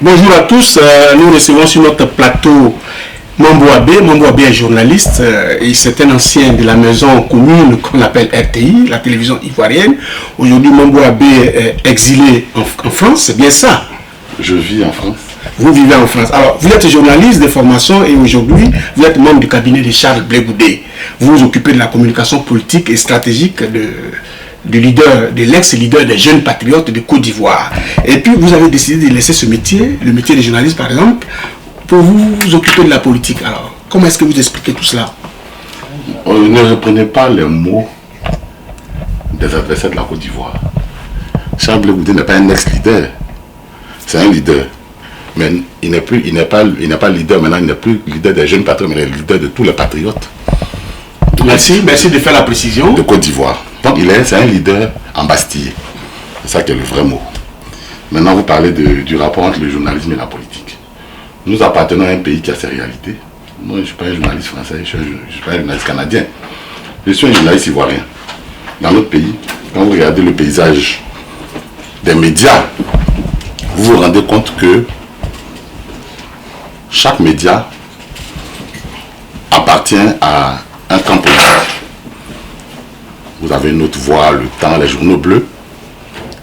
Bonjour à tous, nous recevons sur notre plateau Mambo Abe. Mambo Abe est journaliste et c'est un ancien de la maison commune qu'on appelle RTI, la télévision ivoirienne. Aujourd'hui, Mambo Abe est exilé en France, c'est bien ça? Je vis en France. Vous vivez en France. Alors, vous êtes journaliste de formation et aujourd'hui, vous êtes membre du cabinet de Charles Blé Goudé. Vous vous occupez de la communication politique et stratégique de l'ex-leader des jeunes patriotes de Côte d'Ivoire. Et puis, vous avez décidé de laisser ce métier, le métier de journaliste par exemple, pour vous occuper de la politique. Alors, comment est-ce que vous expliquez tout cela? Ne reprenez pas les mots des adversaires de la Côte d'Ivoire. Charles Blé Goudé n'est pas un ex-leader, c'est un leader. Mais il n'est pas leader maintenant, il n'est plus leader des jeunes patriotes, mais il est leader de tous les patriotes. Merci de faire la précision. De Côte d'Ivoire. Donc c'est un leader embastillé. C'est ça qui est le vrai mot. Maintenant, vous parlez du rapport entre le journalisme et la politique. Nous appartenons à un pays qui a ses réalités. Moi, je ne suis pas un journaliste français, je ne suis pas un journaliste canadien. Je suis un journaliste ivoirien. Dans notre pays, quand vous regardez le paysage des médias, vous vous rendez compte que chaque média appartient à un camp politique. Vous avez Notre Voix, Le Temps, les journaux bleus,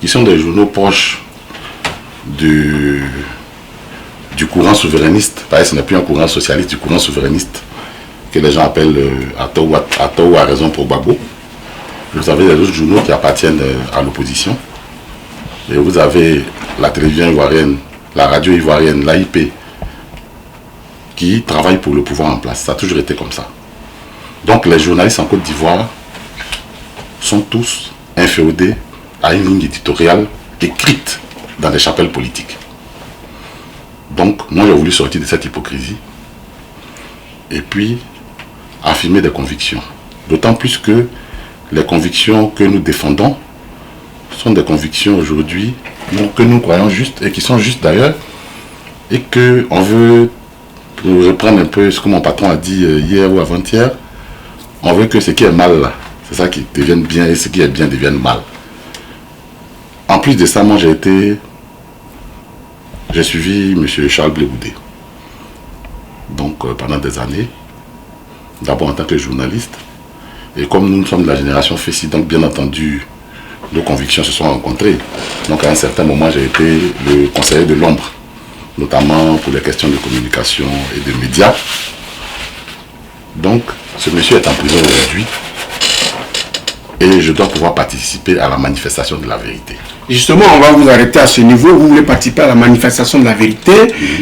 qui sont des journaux proches du courant souverainiste. Ce n'est plus un courant socialiste, du courant souverainiste, que les gens appellent à tort ou à raison pour Gbagbo. Vous avez les autres journaux qui appartiennent à l'opposition. Et vous avez la télévision ivoirienne, la radio ivoirienne, l'AIP, qui travaillent pour le pouvoir en place. Ça a toujours été comme ça. Donc les journalistes en Côte d'Ivoire sont tous inféodés à une ligne éditoriale écrite dans des chapelles politiques. Donc moi j'ai voulu sortir de cette hypocrisie et puis affirmer des convictions. D'autant plus que les convictions que nous défendons sont des convictions aujourd'hui que nous croyons justes et qui sont justes d'ailleurs, et qu'on veut, pour reprendre un peu ce que mon patron a dit hier ou avant-hier, on veut que ce qui est mal là, c'est ça qui devienne bien et ce qui est bien devienne mal. En plus de ça, moi j'ai suivi M. Charles Blé Goudé. Donc pendant des années, d'abord en tant que journaliste, et comme nous sommes de la génération Fessi, donc bien entendu, nos convictions se sont rencontrées. Donc à un certain moment, j'ai été le conseiller de l'ombre, notamment pour les questions de communication et de médias. Donc, ce monsieur est en prison aujourd'hui et je dois pouvoir participer à la manifestation de la vérité. Justement, on va vous arrêter à ce niveau. Vous voulez participer à la manifestation de la vérité.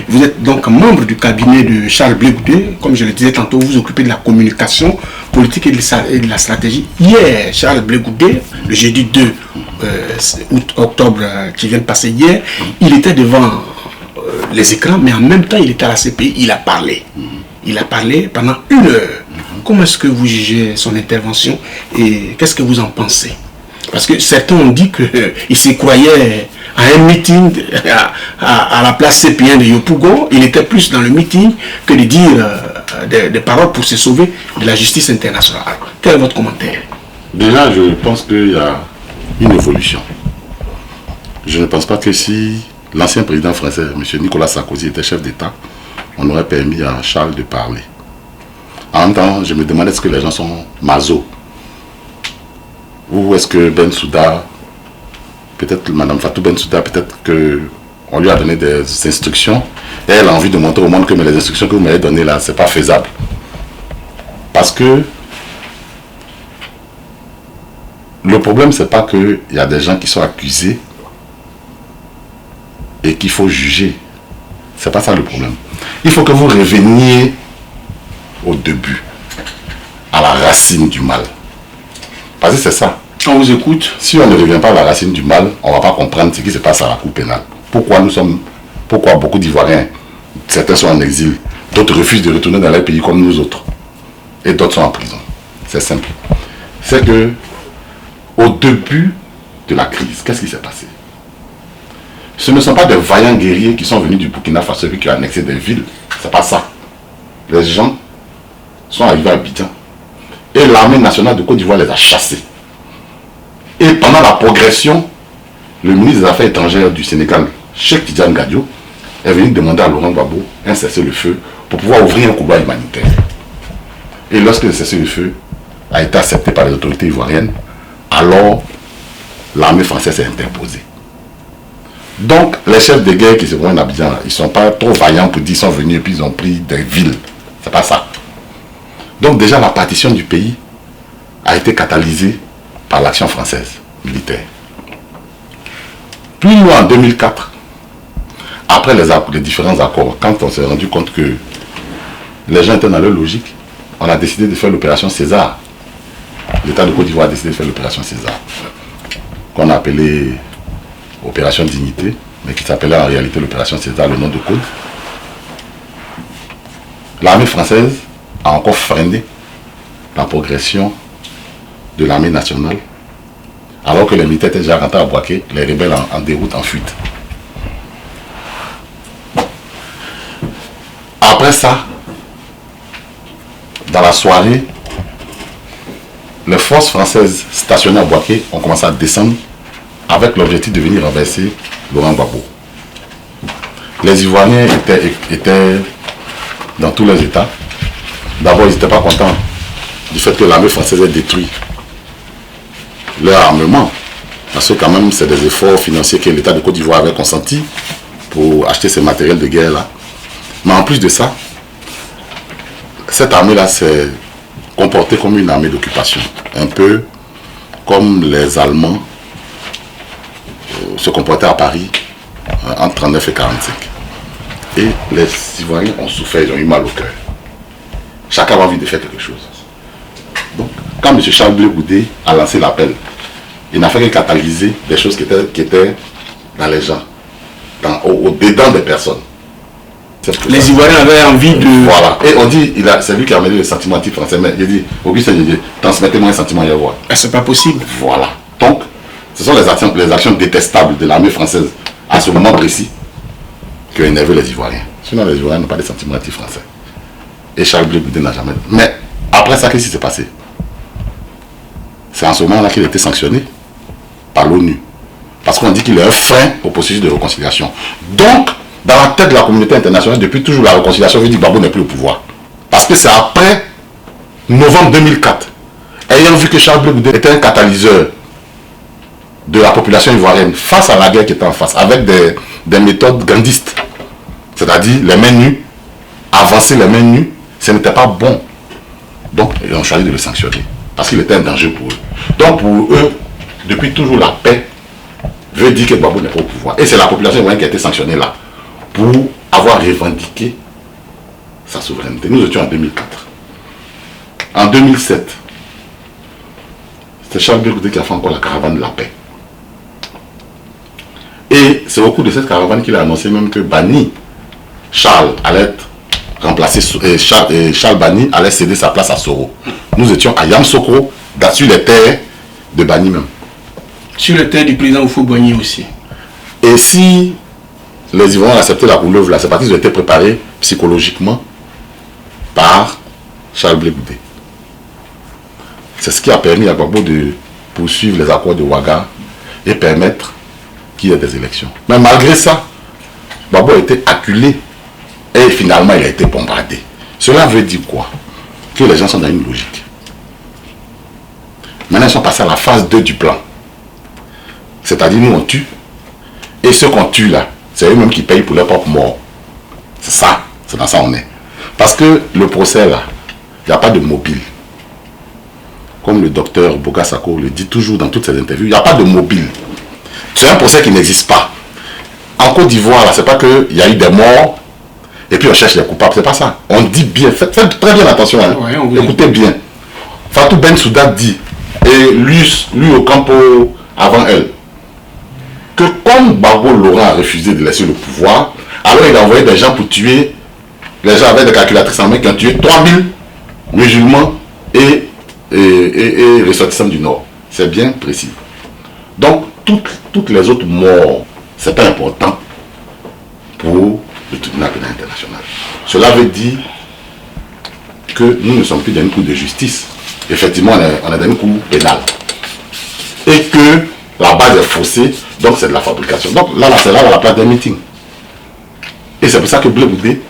Vous êtes donc membre du cabinet de Charles Blé Goudé. Comme je le disais tantôt, vous vous occupez de la communication politique et de la stratégie. Hier, Charles Blé Goudé, le jeudi 2 octobre qui vient de passer hier, il était devant les écrans, mais en même temps, il était à la CPI, il a parlé. Il a parlé pendant 1 heure. Comment est-ce que vous jugez son intervention et qu'est-ce que vous en pensez? Parce que certains ont dit qu'il se croyait à un meeting à la place CP1 de Yopougon. Il était plus dans le meeting que de dire des paroles pour se sauver de la justice internationale. Quel est votre commentaire? Déjà, je pense qu'il y a une évolution. Je ne pense pas que si l'ancien président français, M. Nicolas Sarkozy, était chef d'État, on aurait permis à Charles de parler. En même temps, je me demandais est-ce que les gens sont maso. Ou est-ce que Bensouda, peut-être Mme Fatou Bensouda, peut-être qu'on lui a donné des instructions et elle a envie de montrer au monde que mais les instructions que vous m'avez données là, c'est pas faisable. Parce que le problème, c'est pas qu'il y a des gens qui sont accusés et qu'il faut juger. C'est pas ça le problème. Il faut que vous reveniez au début, à la racine du mal. Parce que c'est ça. On vous écoute. Si on ne revient pas à la racine du mal, on ne va pas comprendre ce qui se passe à la Cour pénale. Pourquoi beaucoup d'Ivoiriens, certains sont en exil, d'autres refusent de retourner dans leur pays comme nous autres. Et d'autres sont en prison. C'est simple. C'est que, au début de la crise, qu'est-ce qui s'est passé? Ce ne sont pas des vaillants guerriers qui sont venus du Burkina Faso qui ont annexé des villes. C'est pas ça. Les gens sont arrivés à Abidjan. Et l'armée nationale de Côte d'Ivoire les a chassés. Et pendant la progression, le ministre des Affaires étrangères du Sénégal, Cheikh Tidiane Gadio, est venu demander à Laurent Gbagbo un cessez-le-feu pour pouvoir ouvrir un couloir humanitaire. Et lorsque le cessez-le-feu a été accepté par les autorités ivoiriennes, alors l'armée française s'est interposée. Donc les chefs de guerre qui se voient en Abidjan, ils ne sont pas trop vaillants pour dire qu'ils sont venus et puis ils ont pris des villes. C'est pas ça. Donc déjà la partition du pays a été catalysée par l'action française militaire. Plus loin en 2004, après les différents accords, quand on s'est rendu compte que les gens étaient dans leur logique, on a décidé de faire l'opération César. L'État de Côte d'Ivoire a décidé de faire l'opération César, qu'on a appelée opération Dignité, mais qui s'appelait en réalité l'opération César, le nom de code. L'armée française a encore freiné la progression de l'armée nationale, alors que les militaires étaient déjà rentrés à Bouaké, les rebelles en déroute, en fuite. Après ça, dans la soirée, les forces françaises stationnées à Bouaké ont commencé à descendre avec l'objectif de venir renverser Laurent Gbagbo. Les Ivoiriens étaient dans tous les états. D'abord, ils n'étaient pas contents du fait que l'armée française ait détruit leur armement. Parce que quand même, c'est des efforts financiers que l'État de Côte d'Ivoire avait consenti pour acheter ces matériels de guerre-là. Mais en plus de ça, cette armée-là s'est comportée comme une armée d'occupation. Un peu comme les Allemands se comportaient à Paris entre 1939 et 1945. Et les Ivoiriens ont souffert, ils ont eu mal au cœur. Chacun avait envie de faire quelque chose. Donc, quand M. Charles Blé Goudé a lancé l'appel, il n'a fait que catalyser des choses qui étaient dans les gens, au-dedans des personnes. Les Ivoiriens avaient envie de... Voilà. Et on dit, c'est lui qui a amené le sentiment anti-français. Mais il dit, Augustin, transmettez-moi un sentiment ivoire. C'est pas possible. Voilà. Donc, ce sont les actions détestables de l'armée française à ce moment précis qui ont énervé les Ivoiriens. Sinon, les Ivoiriens n'ont pas de sentiments anti-français. Et Charles Blé Goudé n'a jamais... Mais après ça, qu'est-ce qui s'est passé? C'est en ce moment-là qu'il a été sanctionné par l'ONU. Parce qu'on dit qu'il est un frein au processus de réconciliation. Donc, dans la tête de la communauté internationale, depuis toujours, la réconciliation veut dire que Gbagbo n'est plus au pouvoir. Parce que c'est après novembre 2004, ayant vu que Charles Blé Goudé était un catalyseur de la population ivoirienne face à la guerre qui était en face, avec des méthodes gandhistes, c'est-à-dire les mains nues, avancer les mains nues, ce n'était pas bon. Donc, ils ont choisi de le sanctionner, parce qu'il était un danger pour eux. Donc, pour eux, depuis toujours, la paix veut dire que Gbagbo n'est pas au pouvoir. Et c'est la population ivoirienne qui a été sanctionnée là, pour avoir revendiqué sa souveraineté. Nous étions en 2004. En 2007, c'est Charles Blé Goudé qui a fait encore la caravane de la paix. Et c'est au cours de cette caravane qu'il a annoncé même que Bani, Charles allait être remplacé, Charles Bani allait céder sa place à Soro. Nous étions à Yamoussoukro, sur les terres de Bani même. Sur les terres du président Houphouët-Boigny aussi. Et si les Ivoiriens ont accepté la couleuvre là, c'est parce qu'ils ont été préparés psychologiquement par Charles Blé Goudé. C'est ce qui a permis à Gbagbo de poursuivre les accords de Ouaga et permettre qu'il y ait des élections. Mais malgré ça, Gbagbo a été acculé et finalement il a été bombardé. Cela veut dire quoi? Que les gens sont dans une logique. Maintenant ils sont passés à la phase 2 du plan. C'est-à-dire nous on tue. Et ceux qu'on tue là, c'est eux-mêmes qui payent pour leur propre mort. C'est ça, c'est dans ça on est. Parce que le procès là, il n'y a pas de mobile. Comme le docteur Bogasako le dit toujours dans toutes ses interviews, il n'y a pas de mobile. C'est un procès qui n'existe pas. En Côte d'Ivoire, là, c'est pas qu'il y a eu des morts et puis on cherche les coupables, c'est pas ça. On dit bien, faites très bien attention, hein. Ouais, écoutez bien. Fatou Bensouda dit, et lui au Campo avant elle, que comme Gbagbo Laurent a refusé de laisser le pouvoir, alors il a envoyé des gens pour tuer les gens avec des calculatrices en main qui ont tué 3000 musulmans et ressortissants du Nord. C'est bien précis. Donc, toutes les autres morts, c'est pas important pour le tribunal pénal international. Cela veut dire que nous ne sommes plus dans une cour de justice. Effectivement, on est dans une cour pénale. Et que la base est faussée, donc c'est de la fabrication. Donc là c'est là la place des meetings. Et c'est pour ça que Blé Goudé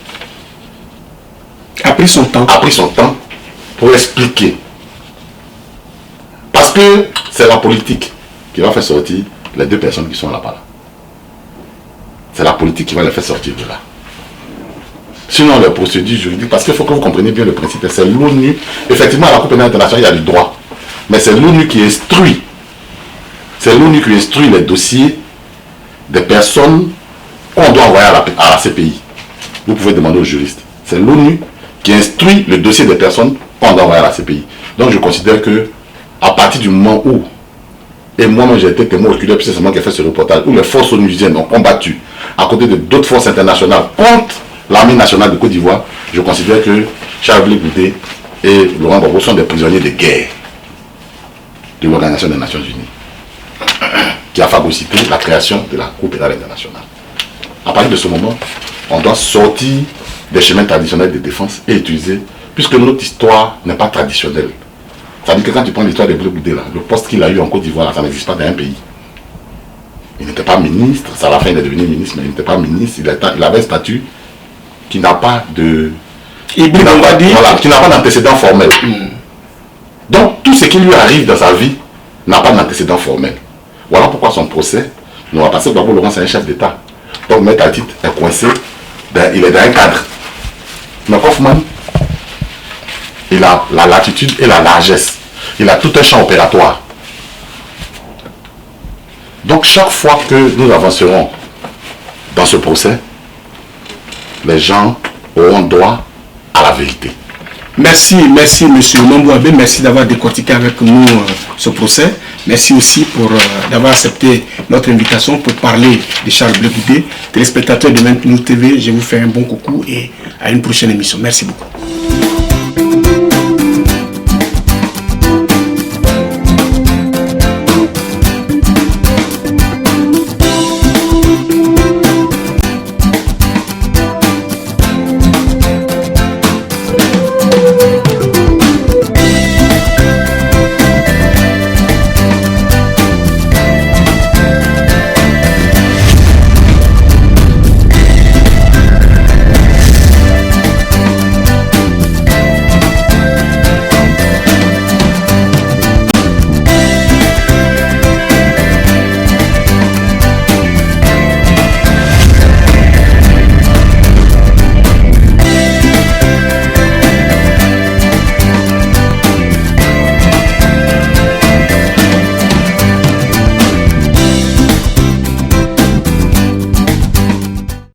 a pris son temps pour expliquer. Parce que c'est la politique qui va faire sortir les deux personnes qui sont là-bas. C'est la politique qui va les faire sortir de là. Sinon, les procédures juridiques, parce qu'il faut que vous compreniez bien le principe, c'est l'ONU. Effectivement, à la Cour pénale internationale, il y a du droit. Mais c'est l'ONU qui instruit. C'est l'ONU qui instruit les dossiers des personnes qu'on doit envoyer à la CPI. Vous pouvez demander aux juristes. C'est l'ONU qui instruit le dossier des personnes qu'on doit envoyer à la CPI. Donc je considère que à partir du moment où, et moi-même j'ai été témoin oculaire, puis c'est moi qui ai fait ce reportage, où les forces onusiennes ont combattu à côté de d'autres forces internationales contre l'armée nationale de Côte d'Ivoire, je considère que Charles Blé Goudé et Laurent Gbagbo sont des prisonniers de guerre de l'Organisation des Nations Unies, qui a phagocyté la création de la Cour pénale internationale. À partir de ce moment, on doit sortir des chemins traditionnels de défense et utiliser, puisque notre histoire n'est pas traditionnelle. Ça veut dire que quand tu prends l'histoire de Blé Goudé, le poste qu'il a eu en Côte d'Ivoire, ça n'existe pas dans un pays. Il n'était pas ministre, à la fin il est devenu ministre, mais il n'était pas ministre, il avait un statut qui n'a pas de... qui n'a pas d'antécédent formel. Donc tout ce qui lui arrive dans sa vie n'a pas d'antécédent formel. Voilà pourquoi son procès n'aura pas passé. Gbagbo Laurent, c'est un chef d'État. Donc Maître Atit est coincé, il est dans un cadre. Mais Hoffman, il a la latitude et la largesse. Il a tout un champ opératoire. Donc chaque fois que nous avancerons dans ce procès, les gens auront droit à la vérité. Merci, merci Monsieur Mambou Abe, merci d'avoir décortiqué avec nous ce procès. Merci aussi pour d'avoir accepté notre invitation pour parler de Charles Blé Goudé. Téléspectateurs de Maintenant TV, je vous fais un bon coucou et à une prochaine émission. Merci beaucoup.